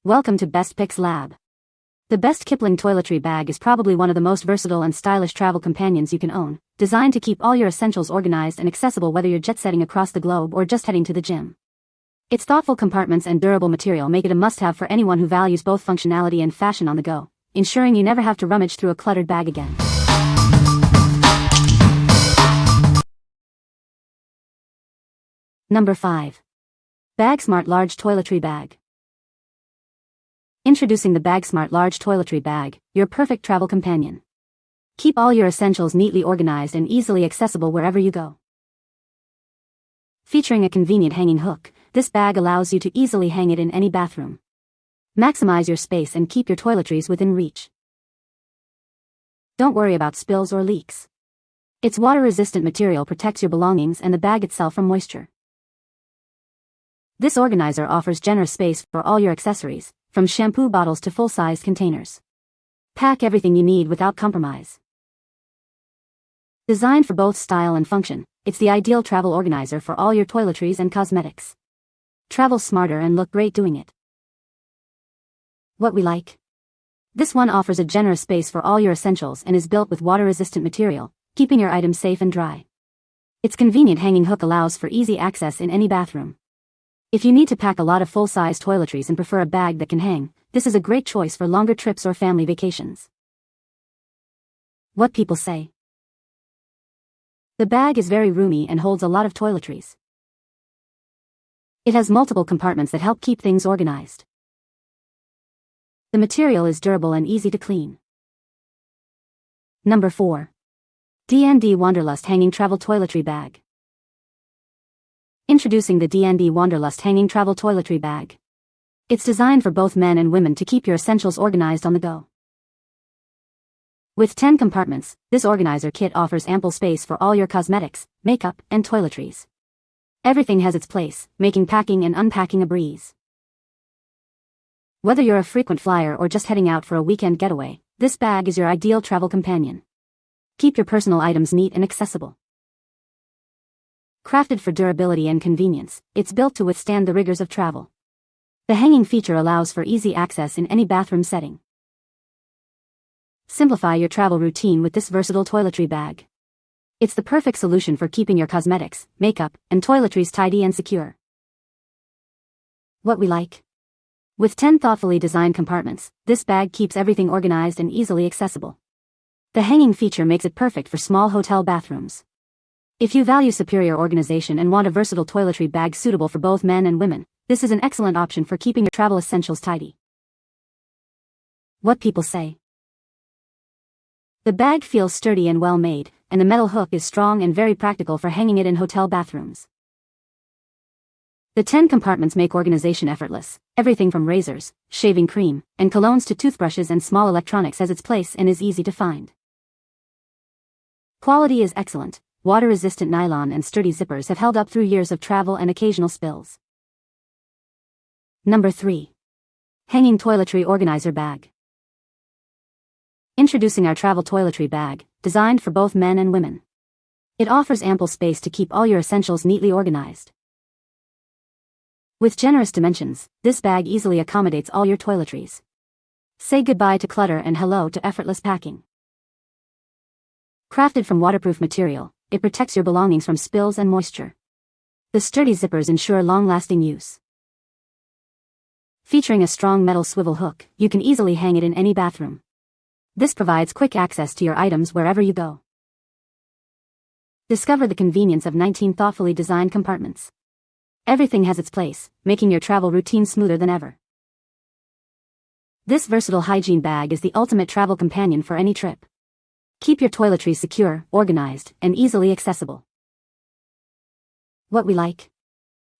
Welcome to Best Picks Lab. The Best Kipling Toiletry Bag is probably one of the most versatile and stylish travel companions you can own, designed to keep all your essentials organized and accessible whether you're jet-setting across the globe or just heading to the gym. Its thoughtful compartments and durable material make it a must-have for anyone who values both functionality and fashion on the go, ensuring you never have to rummage through a cluttered bag again. Number 5. BAGSMART Large Toiletry Bag. Introducing the BAGSMART Large Toiletry Bag, your perfect travel companion. Keep all your essentials neatly organized and easily accessible wherever you go. Featuring a convenient hanging hook, this bag allows you to easily hang it in any bathroom. Maximize your space and keep your toiletries within reach. Don't worry about spills or leaks. Its water-resistant material protects your belongings and the bag itself from moisture. This organizer offers generous space for all your accessories, from shampoo bottles to full-sized containers. Pack everything you need without compromise. Designed for both style and function, it's the ideal travel organizer for all your toiletries and cosmetics. Travel smarter and look great doing it. What we like. This one offers a generous space for all your essentials and is built with water-resistant material, keeping your items safe and dry. Its convenient hanging hook allows for easy access in any bathroom. If you need to pack a lot of full-size toiletries and prefer a bag that can hang, this is a great choice for longer trips or family vacations. What people say. The bag is very roomy and holds a lot of toiletries. It has multiple compartments that help keep things organized. The material is durable and easy to clean. Number 4. D&D Wanderlust Hanging Travel Toiletry Bag. Introducing the D&D Wanderlust Hanging Travel Toiletry Bag. It's designed for both men and women to keep your essentials organized on the go. With 10 compartments, this organizer kit offers ample space for all your cosmetics, makeup, and toiletries. Everything has its place, making packing and unpacking a breeze. Whether you're a frequent flyer or just heading out for a weekend getaway, this bag is your ideal travel companion. Keep your personal items neat and accessible. Crafted for durability and convenience, it's built to withstand the rigors of travel. The hanging feature allows for easy access in any bathroom setting. Simplify your travel routine with this versatile toiletry bag. It's the perfect solution for keeping your cosmetics, makeup, and toiletries tidy and secure. What we like. With 10 thoughtfully designed compartments, this bag keeps everything organized and easily accessible. The hanging feature makes it perfect for small hotel bathrooms. If you value superior organization and want a versatile toiletry bag suitable for both men and women, this is an excellent option for keeping your travel essentials tidy. What people say. The bag feels sturdy and well made, and the metal hook is strong and very practical for hanging it in hotel bathrooms. The 10 compartments make organization effortless. Everything from razors, shaving cream, and colognes to toothbrushes and small electronics has its place and is easy to find. Quality is excellent. Water-resistant nylon and sturdy zippers have held up through years of travel and occasional spills. Number 3. Hanging Toiletry Organizer Bag. Introducing our travel toiletry bag, designed for both men and women. It offers ample space to keep all your essentials neatly organized. With generous dimensions, this bag easily accommodates all your toiletries. Say goodbye to clutter and hello to effortless packing. Crafted from waterproof material, it protects your belongings from spills and moisture. The sturdy zippers ensure long-lasting use. Featuring a strong metal swivel hook, you can easily hang it in any bathroom. This provides quick access to your items wherever you go. Discover the convenience of 19 thoughtfully designed compartments. Everything has its place, making your travel routine smoother than ever. This versatile hygiene bag is the ultimate travel companion for any trip. Keep your toiletries secure, organized, and easily accessible. What we like.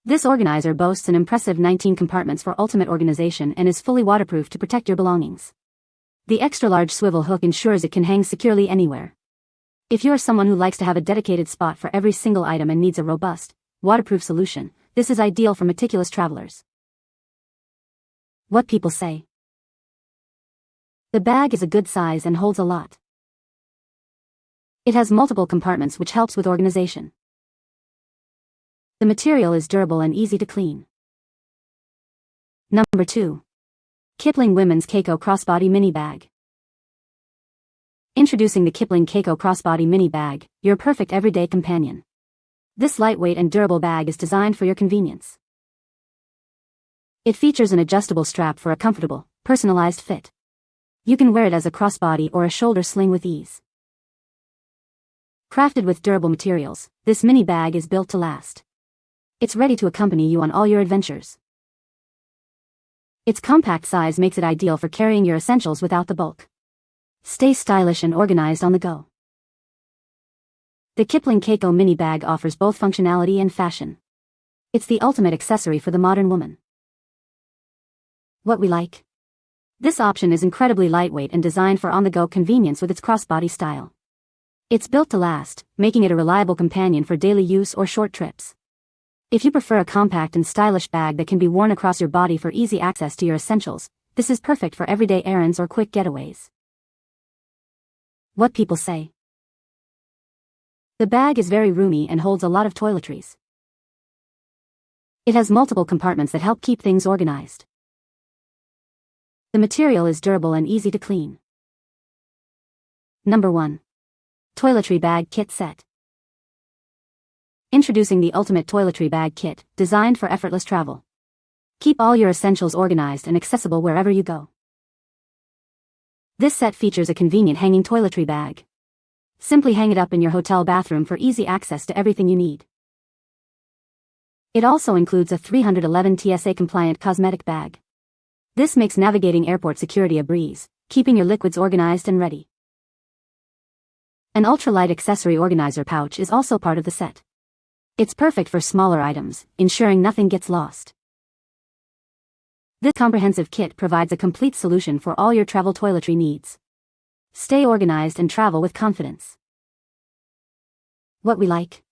This organizer boasts an impressive 19 compartments for ultimate organization and is fully waterproof to protect your belongings. The extra-large swivel hook ensures it can hang securely anywhere. If you're someone who likes to have a dedicated spot for every single item and needs a robust, waterproof solution, this is ideal for meticulous travelers. What people say. The bag is a good size and holds a lot. It has multiple compartments which helps with organization. The material is durable and easy to clean. Number 2. Kipling Women's Keiko Crossbody Mini Bag. Introducing the Kipling Keiko Crossbody Mini Bag, your perfect everyday companion. This lightweight and durable bag is designed for your convenience. It features an adjustable strap for a comfortable, personalized fit. You can wear it as a crossbody or a shoulder sling with ease. Crafted with durable materials, this mini bag is built to last. It's ready to accompany you on all your adventures. Its compact size makes it ideal for carrying your essentials without the bulk. Stay stylish and organized on the go. The Kipling Keiko Mini Bag offers both functionality and fashion. It's the ultimate accessory for the modern woman. What we like? This option is incredibly lightweight and designed for on-the-go convenience with its crossbody style. It's built to last, making it a reliable companion for daily use or short trips. If you prefer a compact and stylish bag that can be worn across your body for easy access to your essentials, this is perfect for everyday errands or quick getaways. What people say. The bag is very roomy and holds a lot of toiletries. It has multiple compartments that help keep things organized. The material is durable and easy to clean. Number 1. Toiletry Bag Kit Set. Introducing the ultimate toiletry bag kit, designed for effortless travel. Keep all your essentials organized and accessible wherever you go. This set features a convenient hanging toiletry bag. Simply hang it up in your hotel bathroom for easy access to everything you need. It also includes a 311 TSA-compliant cosmetic bag. This makes navigating airport security a breeze, keeping your liquids organized and ready. An ultralight accessory organizer pouch is also part of the set. It's perfect for smaller items, ensuring nothing gets lost. This comprehensive kit provides a complete solution for all your travel toiletry needs. Stay organized and travel with confidence. What we like?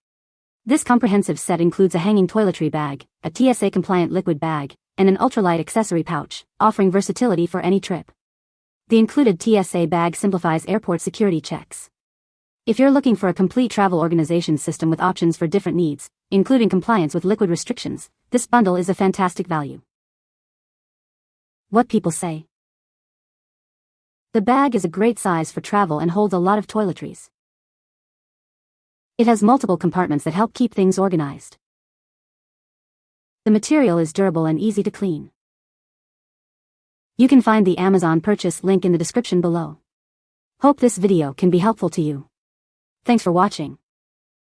This comprehensive set includes a hanging toiletry bag, a TSA-compliant liquid bag, and an ultralight accessory pouch, offering versatility for any trip. The included TSA bag simplifies airport security checks. If you're looking for a complete travel organization system with options for different needs, including compliance with liquid restrictions, this bundle is a fantastic value. What people say. The bag is a great size for travel and holds a lot of toiletries. It has multiple compartments that help keep things organized. The material is durable and easy to clean. You can find the Amazon purchase link in the description below. Hope this video can be helpful to you. Thanks for watching.